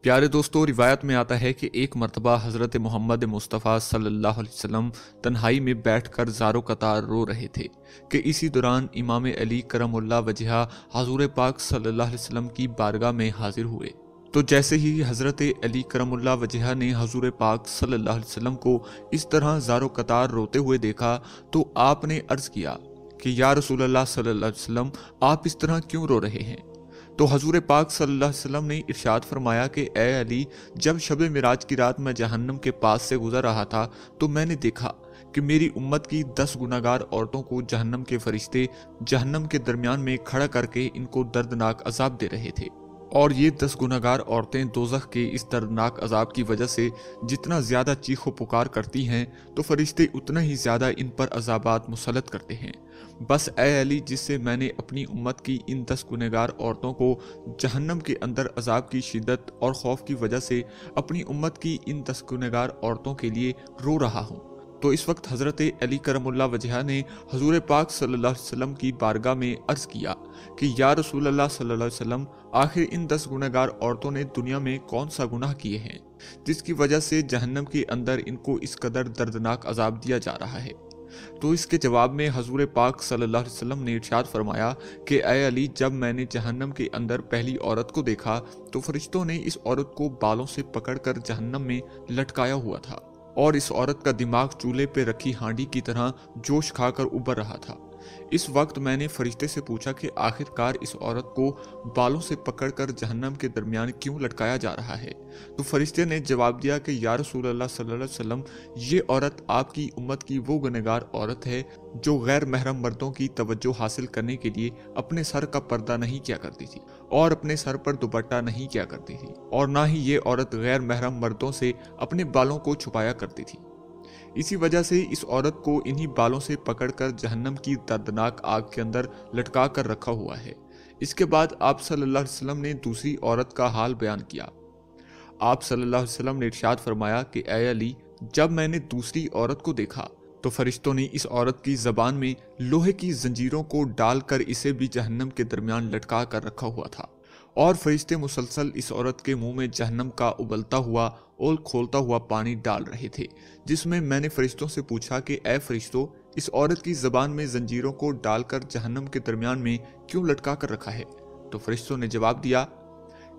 پیارے دوستوں، روایت میں آتا ہے کہ ایک مرتبہ حضرت محمد مصطفیٰ صلی اللہ علیہ وسلم تنہائی میں بیٹھ کر زارو قطار رو رہے تھے کہ اسی دوران امام علی کرم اللہ وجہہ حضور پاک صلی اللہ علیہ وسلم کی بارگاہ میں حاضر ہوئے۔ تو جیسے ہی حضرت علی کرم اللہ وجہہ نے حضور پاک صلی اللہ علیہ وسلم کو اس طرح زارو قطار روتے ہوئے دیکھا تو آپ نے عرض کیا کہ یا رسول اللہ صلی اللہ علیہ وسلم، آپ اس طرح کیوں رو رہے ہیں؟ تو حضور پاک صلی اللہ علیہ وسلم نے ارشاد فرمایا کہ اے علی، جب شب معراج کی رات میں جہنم کے پاس سے گزر رہا تھا تو میں نے دیکھا کہ میری امت کی 10 گناہگار عورتوں کو جہنم کے فرشتے جہنم کے درمیان میں کھڑا کر کے ان کو دردناک عذاب دے رہے تھے، اور یہ 10 گناہگار عورتیں دوزخ کے اس دردناک عذاب کی وجہ سے جتنا زیادہ چیخ و پکار کرتی ہیں تو فرشتے اتنا ہی زیادہ ان پر عذابات مسلط کرتے ہیں۔ بس اے علی، جس سے میں نے اپنی امت کی ان 10 گنہگار عورتوں کو جہنم کے اندر عذاب کی شدت اور خوف کی وجہ سے اپنی امت کی ان 10 گنہگار عورتوں کے لیے رو رہا ہوں۔ تو اس وقت حضرت علی کرم اللہ وجہہ نے حضور پاک صلی اللہ علیہ وسلم کی بارگاہ میں عرض کیا کہ یا رسول اللہ صلی اللہ علیہ وسلم، آخر ان 10 گنہگار عورتوں نے دنیا میں کون سا گناہ کیے ہیں جس کی وجہ سے جہنم کے اندر ان کو اس قدر دردناک عذاب دیا جا رہا ہے؟ تو اس کے جواب میں حضور پاک صلی اللہ علیہ وسلم نے ارشاد فرمایا کہ اے علی، جب میں نے جہنم کے اندر پہلی عورت کو دیکھا تو فرشتوں نے اس عورت کو بالوں سے پکڑ کر جہنم میں لٹکایا ہوا تھا، اور اس عورت کا دماغ چولہے پہ رکھی ہانڈی کی طرح جوش کھا کر ابھر رہا تھا۔ اس وقت میں نے فرشتے سے پوچھا کہ آخر کار اس عورت کو بالوں سے پکڑ کر جہنم کے درمیان کیوں لٹکایا جا رہا ہے؟ تو فرشتے نے جواب دیا کہ یا رسول اللہ صلی اللہ علیہ وسلم، یہ عورت آپ کی امت کی وہ گنہگار عورت ہے جو غیر محرم مردوں کی توجہ حاصل کرنے کے لیے اپنے سر کا پردہ نہیں کیا کرتی تھی اور اپنے سر پر دوپٹہ نہیں کیا کرتی تھی، اور نہ ہی یہ عورت غیر محرم مردوں سے اپنے بالوں کو چھپایا کرتی تھی۔ اسی وجہ سے اس عورت کو انہی بالوں سے پکڑ کر جہنم کی دردناک آگ کے اندر لٹکا کر رکھا ہوا ہے۔ اس کے بعد آپ صلی اللہ علیہ وسلم نے دوسری عورت کا حال بیان کیا۔ آپ صلی اللہ علیہ وسلم نے ارشاد فرمایا کہ اے علی، جب میں نے دوسری عورت کو دیکھا تو فرشتوں نے اس عورت کی زبان میں لوہے کی زنجیروں کو ڈال کر اسے بھی جہنم کے درمیان لٹکا کر رکھا ہوا تھا، اور فرشتے مسلسل اس عورت کے منہ میں جہنم کا ابلتا ہوا اور کھولتا ہوا پانی ڈال رہے تھے، جس میں نے فرشتوں سے پوچھا کہ اے فرشتوں، اس عورت کی زبان میں زنجیروں کو ڈال کر جہنم کے درمیان میں کیوں لٹکا کر رکھا ہے؟ تو فرشتوں نے جواب دیا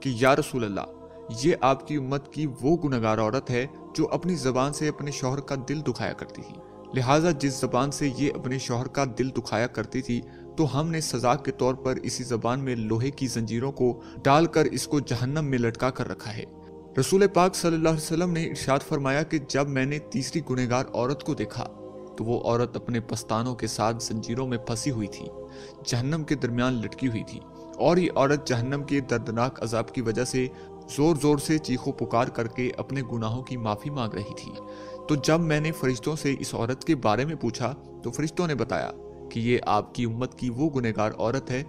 کہ یا رسول اللہ، یہ آپ کی امت کی وہ گنہگار عورت ہے جو اپنی زبان سے اپنے شوہر کا دل دکھایا کرتی تھی، لہٰذا جس زبان سے یہ اپنے شوہر کا دل دکھایا کرتی تھی تو ہم نے سزا کے طور پر اسی زبان میں لوہے کی زنجیروں کو ڈال کر اس کو جہنم میں لٹکا کر رکھا ہے۔ رسول پاک صلی اللہ علیہ وسلم نے ارشاد فرمایا کہ جب میں نے تیسری گنہگار عورت کو دیکھا تو وہ عورت اپنے پستانوں کے ساتھ زنجیروں میں پھنسی ہوئی تھی، جہنم کے درمیان لٹکی ہوئی تھی، اور یہ عورت جہنم کے دردناک عذاب کی وجہ سے زور زور سے چیخو پکار کر کے اپنے گناہوں کی معافی مانگ رہی تھی۔ تو جب میں نے فرشتوں سے اس عورت کے بارے میں پوچھا تو فرشتوں نے بتایا کہ یہ آپ کی امت کی وہ گنہگار عورت ہے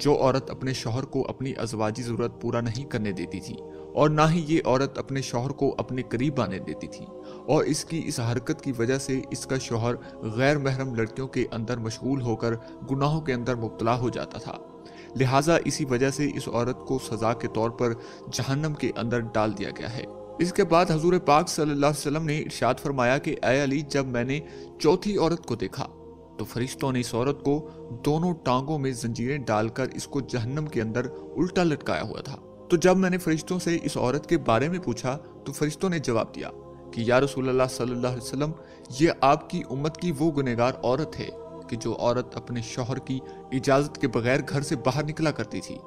جو عورت اپنے شوہر کو اپنی ازواجی ضرورت پورا نہیں کرنے دیتی تھی، اور نہ ہی یہ عورت اپنے شوہر کو اپنے قریب آنے دیتی تھی، اور اس کی اس حرکت کی وجہ سے اس کا شوہر غیر محرم لڑکیوں کے اندر مشغول ہو کر گناہوں کے اندر مبتلا ہو جاتا تھا، لہٰذا اسی وجہ سے اس عورت کو سزا کے طور پر جہنم کے اندر ڈال دیا گیا ہے۔ اس کے بعد حضور پاک صلی اللہ علیہ وسلم نے ارشاد فرمایا کہ اے علی، جب میں نے چوتھی عورت کو دیکھا تو فرشتوں نے اس عورت کو دونوں ٹانگوں میں زنجیریں ڈال کر اس کو جہنم کے اندر الٹا لٹکایا ہوا تھا۔ تو جب میں نے فرشتوں سے اس عورت کے بارے میں پوچھا تو فرشتوں نے جواب دیا کہ یا رسول اللہ صلی اللہ علیہ وسلم، یہ آپ کی امت کی وہ گنہگار عورت ہے کہ جو عورت اپنے شوہر کی اجازت کے بغیر گھر سے باہر نکلا کرتی تھی،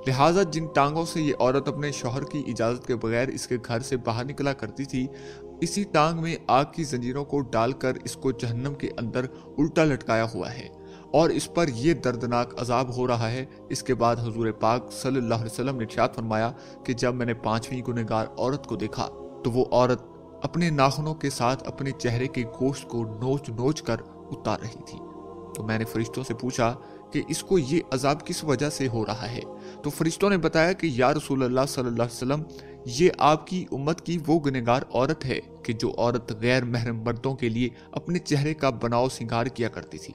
لہٰذا جن ٹانگوں سے یہ عورت اپنے شوہر کی اجازت کے بغیر اس کے گھر سے باہر نکلا کرتی تھی، اسی ٹانگ میں آگ کی زنجیروں کو ڈال کر اس کو جہنم کے اندر الٹا لٹکایا ہوا ہے، اور اس پر یہ دردناک عذاب ہو رہا ہے۔ اس کے بعد حضور پاک صلی اللہ علیہ وسلم نے ارشاد فرمایا کہ جب میں نے 5ویں گنہگار عورت کو دیکھا تو وہ عورت اپنے ناخنوں کے ساتھ اپنے چہرے کے گوشت کو نوچ نوچ کر اتار رہی تھی۔ تو میں نے فرشتوں سے پوچھا کہ اس کو یہ عذاب کس وجہ سے ہو رہا ہے؟ تو فرشتوں نے بتایا کہ یا رسول اللہ صلی اللہ علیہ وسلم، یہ آپ کی امت کی وہ گنہگار عورت ہے کہ جو عورت غیر محرم مردوں کے لیے اپنے چہرے کا بناؤ سنگار کیا کرتی تھی۔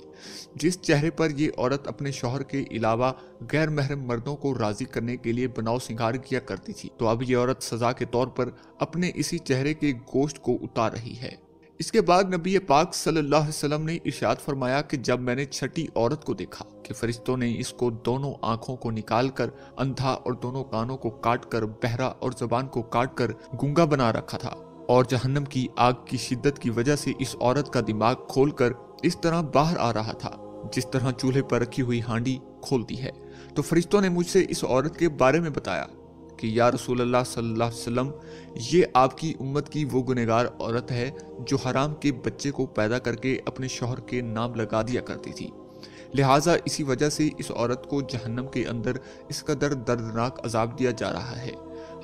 جس چہرے پر یہ عورت اپنے شوہر کے علاوہ غیر محرم مردوں کو راضی کرنے کے لیے بناؤ سنگار کیا کرتی تھی، تو اب یہ عورت سزا کے طور پر اپنے اسی چہرے کے گوشت کو اتار رہی ہے۔ اس کے بعد نبی پاک صلی اللہ علیہ وسلم نے ارشاد فرمایا کہ جب میں نے چھٹی عورت کو دیکھا کہ فرشتوں نے اس کو دونوں آنکھوں کو نکال کر اندھا اور دونوں کانوں کو کاٹ کر بہرا اور زبان کو کاٹ کر گونگا بنا رکھا تھا، اور جہنم کی آگ کی شدت کی وجہ سے اس عورت کا دماغ کھول کر اس طرح باہر آ رہا تھا جس طرح چولہے پر رکھی ہوئی ہانڈی کھولتی ہے، تو فرشتوں نے مجھ سے اس عورت کے بارے میں بتایا کہ یا رسول اللہ صلی اللہ علیہ وسلم، یہ آپ کی امت کی وہ گنہگار عورت ہے جو حرام کے بچے کو پیدا کر کے اپنے شوہر کے نام لگا دیا کرتی تھی، لہٰذا اسی وجہ سے اس عورت کو جہنم کے اندر اس قدر دردناک عذاب دیا جا رہا ہے۔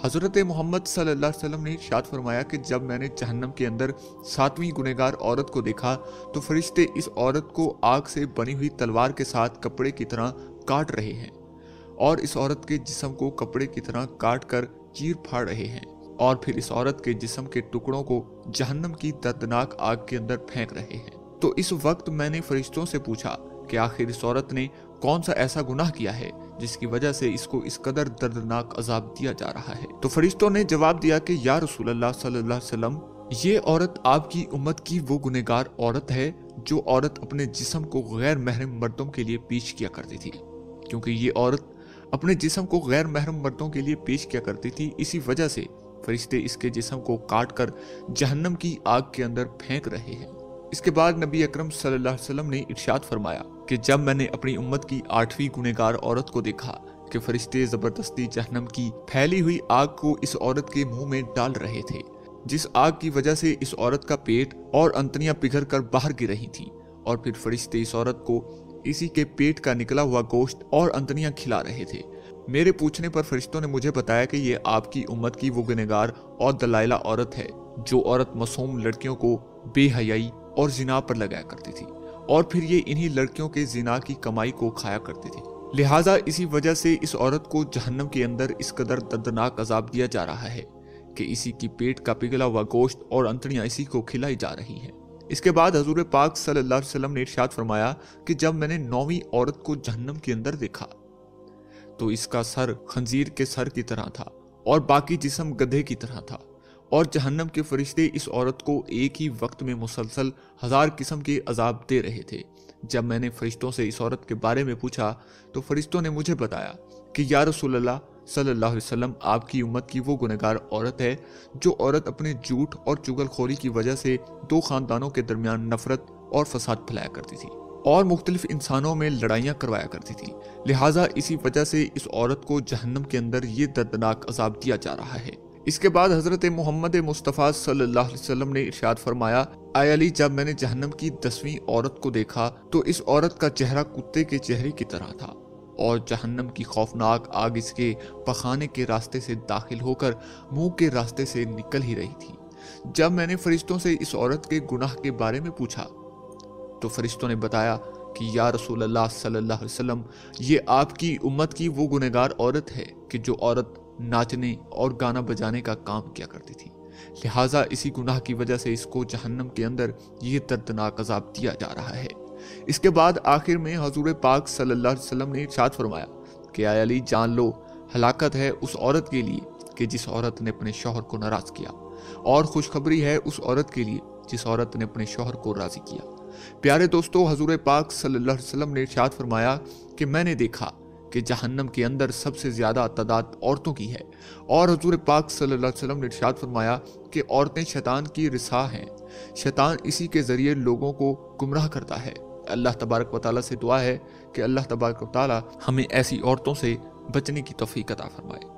حضرت محمد صلی اللہ علیہ وسلم نے ارشاد فرمایا کہ جب میں نے جہنم کے اندر 7ویں گنہگار عورت کو دیکھا تو فرشتے اس عورت کو آگ سے بنی ہوئی تلوار کے ساتھ کپڑے کی طرح کاٹ رہے ہیں، اور اس عورت کے جسم کو کپڑے کی طرح کاٹ کر چیر پھاڑ رہے ہیں، اور پھر اس عورت کے جسم کے ٹکڑوں کو جہنم کی دردناک آگ کے اندر پھینک رہے ہیں۔ تو اس وقت میں نے فرشتوں سے پوچھا کہ آخر اس عورت نے کون سا ایسا گناہ کیا ہے جس کی وجہ سے اس کو اس قدر دردناک عذاب دیا جا رہا ہے؟ تو فرشتوں نے جواب دیا کہ یا رسول اللہ صلی اللہ علیہ وسلم، یہ عورت آپ کی امت کی وہ گنہگار عورت ہے جو عورت اپنے جسم کو غیر محرم مردوں کے لیے پیش کیا کرتی تھی، کیونکہ یہ عورت اپنے جسم کو غیر محرم مردوں کے لیے پیش کیا کرتی تھی، اسی وجہ سے فرشتے اس کے جسم کو کاٹ کر جہنم کی آگ کے اندر پھینک رہے ہیں۔ اس کے بعد نبی اکرم صلی اللہ علیہ وسلم نے ارشاد فرمایا کہ جب میں نے اپنی امت کی 8ویں گنہگار عورت کو دیکھا کہ فرشتے زبردستی جہنم کی پھیلی ہوئی آگ کو اس عورت کے منہ میں ڈال رہے تھے، جس آگ کی وجہ سے اس عورت کا پیٹ اور انتڑیاں پگھل کر باہر گر رہی تھیں، اور پھر فرشتے اس عورت کو اسی کے پیٹ کا نکلا ہوا گوشت اور انتڑیاں کھلا رہے تھے، میرے پوچھنے پر فرشتوں نے مجھے بتایا کہ یہ آپ کی امت کی وہ گنہگار اور دلائلہ عورت ہے جو عورت معصوم لڑکیوں کو بے حیائی اور زنا پر لگایا کرتی تھی، اور پھر یہ انہی لڑکیوں کے زنا کی کمائی کو کھایا کرتی تھی، لہٰذا اسی وجہ سے اس عورت کو جہنم کے اندر اس قدر دردناک عذاب دیا جا رہا ہے کہ اسی کی پیٹ کا پگھلا ہوا گوشت اور انتڑیاں اسی کو کھلائی جا رہی ہیں۔ اس کے بعد حضور پاک صلی اللہ علیہ وسلم نے ارشاد فرمایا کہ جب میں نے 9ویں عورت کو جہنم کے اندر دیکھا تو اس کا سر خنزیر کے سر کی طرح تھا اور باقی جسم گدھے کی طرح تھا، اور جہنم کے فرشتے اس عورت کو ایک ہی وقت میں مسلسل 1000 قسم کے عذاب دے رہے تھے۔ جب میں نے فرشتوں سے اس عورت کے بارے میں پوچھا تو فرشتوں نے مجھے بتایا کہ یا رسول اللہ صلی اللہ علیہ وسلم، آپ کی امت کی وہ گنہگار عورت ہے جو عورت اپنے جھوٹ اور چغل خوری کی وجہ سے 2 خاندانوں کے درمیان نفرت اور فساد پھیلایا کرتی تھی اور مختلف انسانوں میں لڑائیاں کروایا کرتی تھی، لہٰذا اسی وجہ سے اس عورت کو جہنم کے اندر یہ دردناک عذاب دیا جا رہا ہے۔ اس کے بعد حضرت محمد مصطفیٰ صلی اللہ علیہ وسلم نے ارشاد فرمایا، اے علی، جب میں نے جہنم کی 10ویں عورت کو دیکھا تو اس عورت کا چہرہ کتے کے چہرے کی طرح تھا، اور جہنم کی خوفناک آگ اس کے پخانے کے راستے سے داخل ہو کر منہ کے راستے سے نکل ہی رہی تھی۔ جب میں نے فرشتوں سے اس عورت کے گناہ کے بارے میں پوچھا تو فرشتوں نے بتایا کہ یا رسول اللہ صلی اللہ علیہ وسلم، یہ آپ کی امت کی وہ گنہگار عورت ہے کہ جو عورت ناچنے اور گانا بجانے کا کام کیا کرتی تھی، لہٰذا اسی گناہ کی وجہ سے اس کو جہنم کے اندر یہ دردناک عذاب دیا جا رہا ہے۔ اس کے بعد آخر میں حضور پاک صلی اللہ علیہ وسلم نے ارشاد فرمایا کہ اے علی، جان لو، ہلاکت ہے اس عورت کے لیے کہ جس عورت نے اپنے شوہر کو ناراض کیا، اور خوشخبری ہے اس عورت کے لیے جس عورت نے اپنے شوہر کو راضی کیا۔ پیارے دوستو، حضور پاک صلی اللہ علیہ وسلم نے ارشاد فرمایا کہ میں نے دیکھا کہ جہنم کے اندر سب سے زیادہ تعداد عورتوں کی ہے، اور حضور پاک صلی اللہ علیہ وسلم نے ارشاد فرمایا کہ عورتیں شیطان کی رسا ہیں، شیطان اسی کے ذریعے لوگوں کو گمراہ کرتا ہے۔ اللہ تبارک و تعالیٰ سے دعا ہے کہ اللہ تبارک و تعالیٰ ہمیں ایسی عورتوں سے بچنے کی توفیق عطا فرمائے۔